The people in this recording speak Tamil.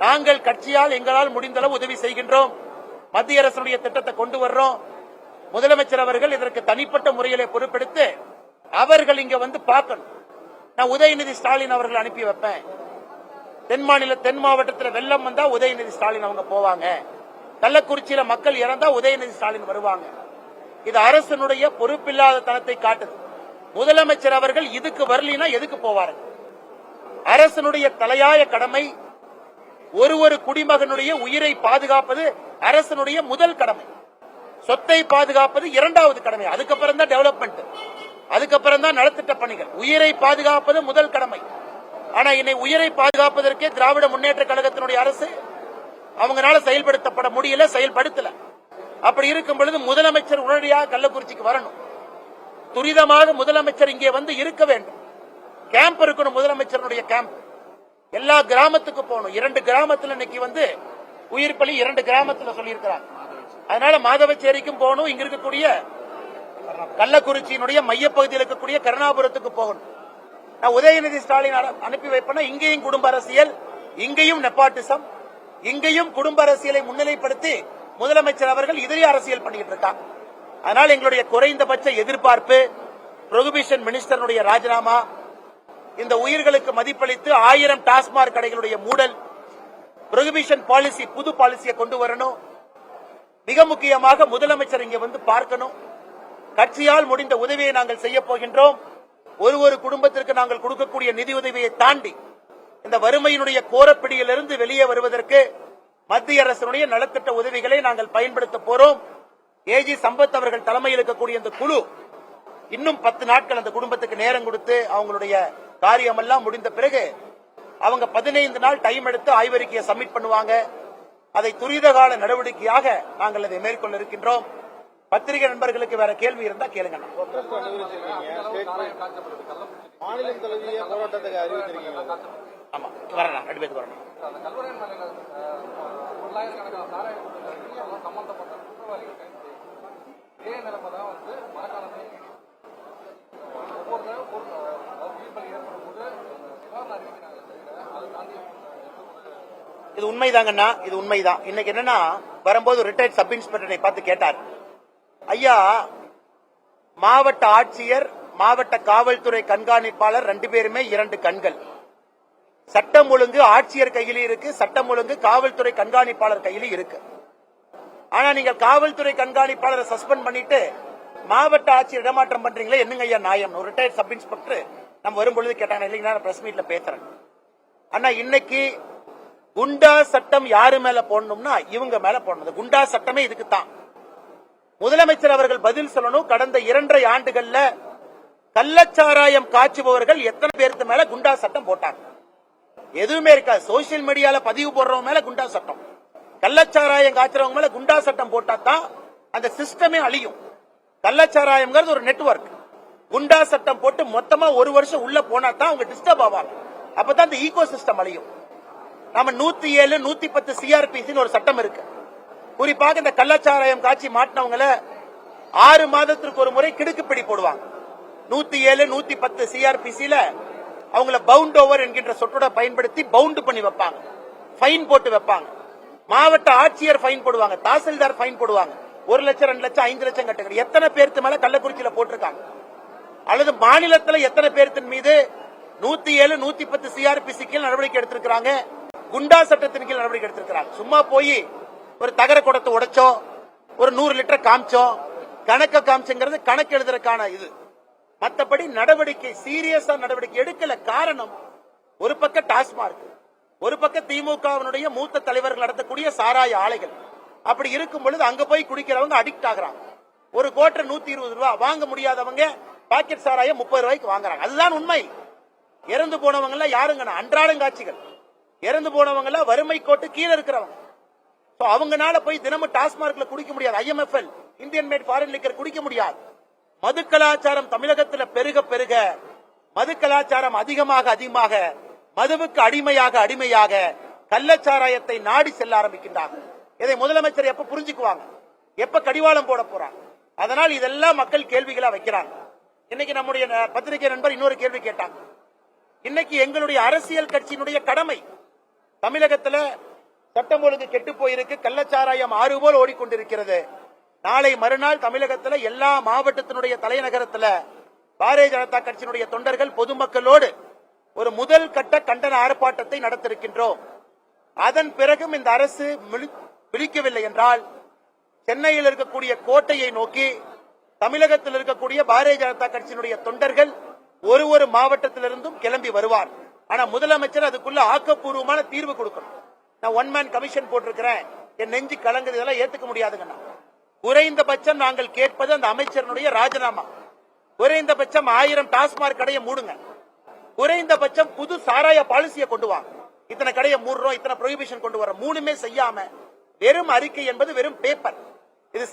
நாங்கள் கட்சியால் எங்களால் முடிந்தளவு உதவி செய்கின்றோம். மத்திய அரசுடைய திட்டத்தை கொண்டு வர்றோம். முதலமைச்சர் அவர்கள் இதற்கு தனிப்பட்ட முறையிலே பொறுப்பெடுத்து அவர்கள் இங்க வந்து பார்க்கணும். நான் உதயநிதி ஸ்டாலின் அவர்கள் அனுப்பி வைப்பேன். தென் மாவட்டத்தில் வெள்ளம் வந்தா உதயநிதி ஸ்டாலின் அவங்க போவாங்க. கள்ளக்குறிச்சியில மக்கள் இறந்தா உதயநிதி ஸ்டாலின் வருவாங்க. இது அரசனுடைய பொறுப்பில்லாத தனத்தை காட்டுது. முதலமைச்சர் அவர்கள் இதுக்கு வரலினா எதுக்கு போவாரு? அரசனுடைய தலையாய கடமை ஒரு குடிமகனுடைய உயிரை பாதுகாப்பது அரசனுடைய முதல் கடமை. சொத்தை பாதுகாப்பது இரண்டாவது கடமை. அதுக்கப்புறம் தான் டெவலப்மெண்ட், அதுக்கப்புறம் தான் நலத்திட்ட பணிகள். உயிரை பாதுகாப்பது முதல் கடமை. ஆனா இன்னை உயிரை பாதுகாப்பதற்கே திராவிட முன்னேற்ற கழகத்தினுடைய அரசு அவங்களால செயல்படுத்தப்பட முடியல, செயல்படுத்தல. அப்படி இருக்கும் பொழுது முதலமைச்சர் உடனடியாக கள்ளக்குறிச்சிக்கு வரணும். துரிதமாக முதலமைச்சர் இங்கே வந்து இருக்க வேண்டும். கேம்ப் இருக்கணும். முதலமைச்சருடைய கேம்ப் எல்லா கிராமத்துக்கு போகணும். 2 கிராமத்தில் இன்னைக்கு வந்து உயிர் பலி 2 கிராமத்தில் சொல்லியிருக்கிறாங்க. அதனால மாதவச்சேரிக்கும் போகணும். இங்க இருக்கக்கூடிய கள்ளக்குறிச்சியினுடைய மையப்பகுதியில் இருக்கக்கூடிய கருணாபுரத்துக்கு போகணும். நான் உதயநிதி ஸ்டாலின் அனுப்பி வைப்பேன்னா இங்கேயும் குடும்ப அரசியல், இங்கேயும் நெப்பாட்டிசம், இங்கேயும் குடும்ப அரசியலை முன்னிலைப்படுத்தி முதலமைச்சர் அவர்கள் இதே அரசியல் பண்ணிட்டு இருக்காங்க. அதனால் எங்களுடைய குறைந்தபட்ச எதிர்பார்ப்பு புரோகிபிஷன் மினிஸ்டருடைய ராஜினாமா, இந்த உயிர்களுக்கு மதிப்பளித்து 1000 டாஸ்மாக் கடைகளுடைய மூடல், புரோகிபிஷன் பாலிசி புது பாலிசியை கொண்டு வரணும். மிக முக்கியமாக முதலமைச்சர் இங்கே வந்து பார்க்கணும். கட்சியால் முடிந்த உதவியை நாங்கள் செய்ய போகின்றோம். ஒரு குடும்பத்திற்கு நாங்கள் கொடுக்கக்கூடிய நிதி உதவியை தாண்டி இந்த வறுமையினுடைய கோரப்பிடியிலிருந்து வெளியே வருவதற்கு மத்திய அரசுடைய நலத்திட்ட உதவிகளை நாங்கள் பயன்படுத்த போறோம். ஏஜி சம்பத் அவர்கள் தலைமையில் இருக்கக்கூடிய இந்த குழு இன்னும் 10 நாட்கள் அந்த குடும்பத்துக்கு நேரம் கொடுத்து அவங்களுடைய காரியமெல்லாம் முடிந்த பிறகு அவங்க 15 நாள் டைம் எடுத்து ஆய்வறிக்கையை சப்மிட் பண்ணுவாங்க. அதை துரித கால நடவடிக்கையாக நாங்கள் அதை மேற்கொள்ள இருக்கின்றோம். பத்திரிகை நண்பர்களுக்கு வேற கேள்வி இருந்தா கேளுங்க. மாநிலம் தழுவிய போராட்டத்துக்கு அறிவித்திருக்கீங்க. ஆமா, வரணும். 2 பேருக்கு வரணும். இது உண்மைதாங்கண்ணா, இது உண்மைதான். இன்னைக்கு என்னன்னா வரும்போது ரிட்டையர்ட் சப் இன்ஸ்பெக்டரை பார்த்து கேட்டார், ஐயா மாவட்ட ஆட்சியர் மாவட்ட காவல்துறை கண்காணிப்பாளர் 2 பேருமே 2 கண்கள். சட்டம் ஒழுங்கு ஆட்சியர் கையில இருக்கு, சட்டம் ஒழுங்கு காவல்துறை கண்காணிப்பாளர் கையில இருக்கு. ஆனா நீங்கள் காவல்துறை கண்காணிப்பாளரை சஸ்பெண்ட் பண்ணிட்டு மாவட்ட ஆட்சியர் இடமாற்றம் பண்றீங்களே, என்னங்க ஐயா நியாயம்? ஒரு ரிட்டையர்ட் சப் இன்ஸ்பெக்டர் நம்ம வரும்பொழுது கேட்டாங்க. இல்லைங்களா, பிரஸ் மீட்ல பேசுறேன். ஆனா இன்னைக்கு குண்டா சட்டம் யாரு மேல போடணும்னா இவங்க மேல போடணும். குண்டா சட்டமே இதுக்கு தான். முதலமைச்சர் அவர்கள் பதில் சொல்லணும். கடந்த 2.5 ஆண்டுகள்ல கள்ளச்சாராயம் காய்ச்சுபவர்கள் எத்தனை பேருக்கு மேல குண்டா சட்டம் போட்டாங்க? எதுவுமே இருக்காது. சோசியல் மீடியால பதிவு போடுறவங்க மேல குண்டா சட்டம், கள்ளச்சாராயம் காய்ச்சறவங்க மேல குண்டா சட்டம் போட்டா தான் அந்த சிஸ்டமே அழியும். கள்ளச்சாராயம்ங்கிறது ஒரு நெட்வொர்க். குண்டா சட்டம் போட்டு மொத்தமா 1 வருஷம் உள்ள போனா தான் அவங்க டிஸ்டர்ப் ஆவாங்க. அப்பதான் இந்த ஈகோ சிஸ்டம் அழியும். நம்ம 107, 110 சிஆர்பிசி ஒரு சட்டம் இருக்கு. குறிப்பாக இந்த கள்ளச்சாராயம் காட்சி மாட்டினவங்கள 6 மாதத்திற்கு ஒரு முறை கிடுக்குப்பிடி போடுவாங்க. 107, 110 சிஆர்பிசில அவங்கள பவுண்ட் ஓவர் என்கின்ற சொற்றோட பயன்படுத்தி பவுண்ட் பண்ணி வைப்பாங்க, ஃபைன் போட்டு வைப்பாங்க. மாவட்ட ஆட்சியர் ஃபைன் போடுவாங்க, தாசில்தார் ஃபைன் போடுவாங்க. 1 லட்சம், 2 லட்சம், 5 லட்சம் கட்டுங்க. எத்தனை பேருக்கு மேல கள்ளக்குறிச்சியில போட்டிருக்காங்க? அல்லது மாநிலத்தில் எத்தனை பேர்த்தின் மீது 107, 110 சிஆர்பிசி கீழ் நடவடிக்கை எடுத்திருக்கிறாங்க? குண்டா சட்டத்தின் கீழ் நடவடிக்கை எடுத்திருக்கிறாங்க. சும்மா போய் ஒரு தகர குடத்தை உடைச்சோம், ஒரு 100 லிட்டர் காமிச்சோம், கணக்க காமிச்சுங்கிறது கணக்கு எழுதுறதுக்கான இது. மற்றபடி நடவடிக்கை சீரியஸா நடவடிக்கை எடுக்கல. காரணம், ஒரு பக்கம் டாஸ்மாக், ஒரு பக்கம் திமுகவினுடைய மூத்த தலைவர்கள் நடத்தக்கூடிய சாராய ஆலைகள். அப்படி இருக்கும் பொழுது அங்க போய் குடிக்கிறவங்க அடிக்ட் ஆகுறாங்க. ஒரு கோட்டை 120 ரூபாய் வாங்க முடியாதவங்க பாக்கெட் சாராயம் 30 ரூபாய்க்கு வாங்குறாங்க. அதுதான் உண்மை. இறந்து போனவங்க எல்லாம் யாருங்க? அன்றாடங்காட்சிகள். இறந்து போனவங்க எல்லாம் வறுமை கோட்டு கீழே இருக்கிறவங்க. அவங்கனால போய் தினமும் டாஸ்மார்க்ல குடிக்க முடியாது. IMFL, Indian mat foreign liquor குடிக்க முடியாது. மது கலாச்சாரம் தமிழகத்தில் பெருக பெருக, மது கலாச்சாரம் அதிகமாக மதுவுக்கு அடிமையாக கள்ளச்சாராயத்தை நாடி செல்ல ஆரம்பிக்கின்றார்கள். இதை முதலமைச்சர் எப்ப புரிஞ்சுக்குவாங்க? எப்ப கடிவாளம் போட போறாங்க? அதனால் இதெல்லாம் மக்கள் கேள்விகளா வைக்கிறாங்க. இன்னைக்கு நம்முடைய பத்திரிகை நண்பர் இன்னொரு கேள்வி கேட்டாங்க. இன்னைக்கு எங்களுடைய அரசியல் கட்சியினுடைய கடமை தமிழகத்தில் சட்டம் ஒழுங்கு கெட்டு போயிருக்கு, கள்ளச்சாராயம் ஆறு போல் ஓடிக்கொண்டிருக்கிறது. நாளை மறுநாள் தமிழகத்துல எல்லா மாவட்டத்தினுடைய தலைநகரத்துல பாரதிய ஜனதா கட்சியினுடைய தொண்டர்கள் பொதுமக்களோடு ஒரு முதல் கட்ட கண்டன ஆர்ப்பாட்டத்தை நடத்திருக்கின்றோம். அதன் பிறகும் இந்த அரசு விழிக்கவில்லை என்றால் சென்னையில் இருக்கக்கூடிய கோட்டையை நோக்கி தமிழகத்தில் இருக்கக்கூடிய பாரதிய ஜனதா கட்சியினுடைய தொண்டர்கள் ஒரு மாவட்டத்திலிருந்தும் கிளம்பி வருவார். ஆனா முதலமைச்சர் அதுக்குள்ள ஆக்கப்பூர்வமான தீர்வு கொடுக்கணும். நான் ஒன் மேன் கமிஷன் போட்டிருக்கிறேன், என் நெஞ்சு கலங்குது, இதெல்லாம் ஏத்துக்க முடியாதுங்கண்ணா. குறைந்தபட்சம் நாங்கள் கேட்பது அந்த அமைச்சருடைய ராஜினாமா. குறைந்தபட்சம் 1000 டாஸ்மாக் கடையை மூடுங்க. குறைந்தபட்சம் புது சாராய பாலிசியை கொண்டு வாங்க. இத்தனை கடையை மூடுறோம், இத்தனை ப்ரொஹிபிஷன் கொண்டு வரோம். மூணுமே செய்யாம வெறும் அறிக்கை என்பது வெறும் பேப்பர். இது